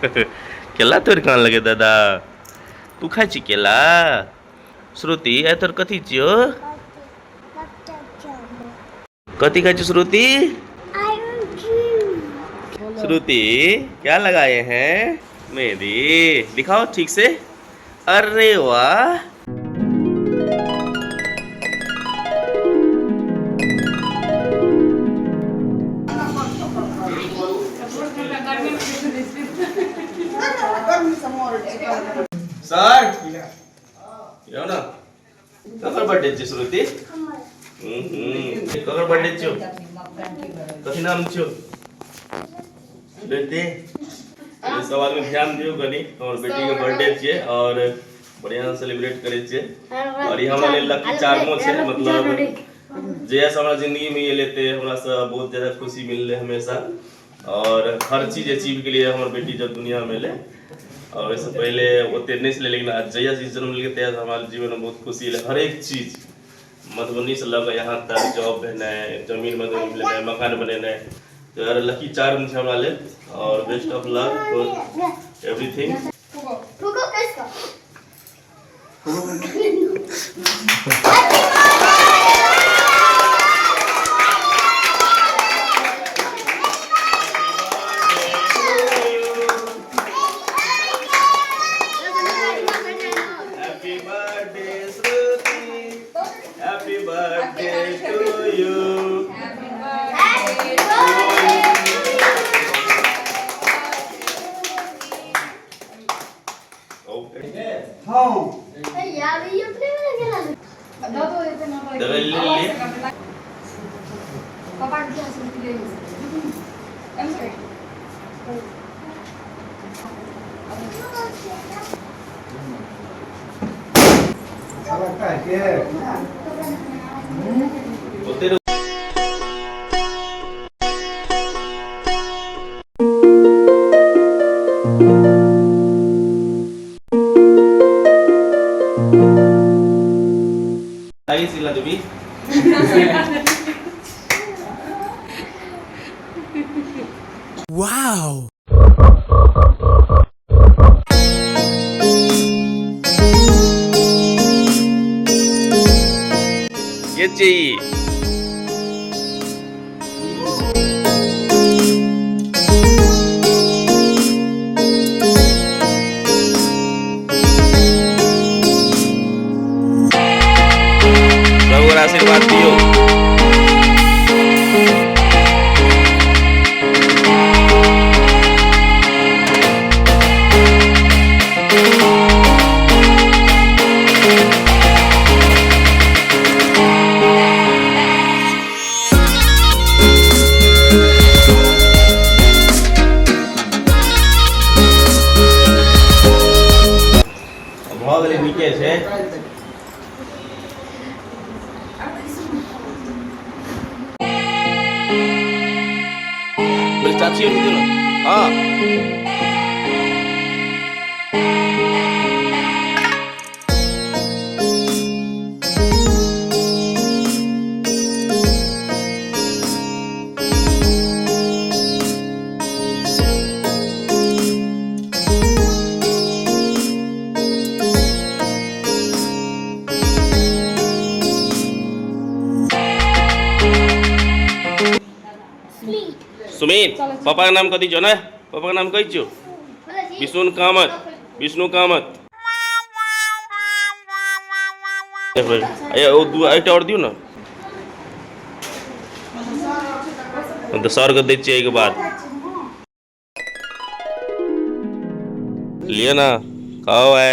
केला तोर खान लगे दादा तू खाई छी केला श्रुति आ तोर कथी छियो कथी खाई छी श्रुति श्रुति क्या लगाए हैं मेहंदी दिखाओ ठीक से अरे वाह सर यो ना ककर बर्थडे छ श्रुति ककर बर्थडे छ कथी नाम छ बेटी इस सवाल में ध्यान दियो कनी और बेटी के बर्थडे छे और बढ़िया सेलिब्रेट करे छे और ये हमरा लेल लकी चार्मो छे मतलब जैसा हमरा जिंदगी में ये लेते हमरा से बहुत ज्यादा खुशी मिलले हमेशा और हर चीज अचीव के लिए हमार बेटी जब दुनिया में ले और इससे पहले ओते नहीं से लेकिन आज जैसा चीज जन्म लेके तैयार हमारे जीवन में बहुत खुशी है हर एक चीज मधुबनी से लगा यहाँ तक जॉब बना है जमीन में मकान बनेना है तो यार लकी चार्म छे हमरा ले और best of luck for everything Happy birthday to you. Okay. हाँ. यार ये अपने में क्या लगा? दो ये तो ना पाएगा. ले. पापा क्या सुनती है? I'm sorry. साला क्या है? आई सिला देवी वाओ ये चाहिए आशीर्वाद दियो बहुत नीचे से चाची रुको ना हाँ सुमित पापा का नाम कथी छो ना पापा का नाम कही छो विष्णु कामत आइटा और दियो ना तो सर को दे चाहिए के बाद लिया ना खाओ है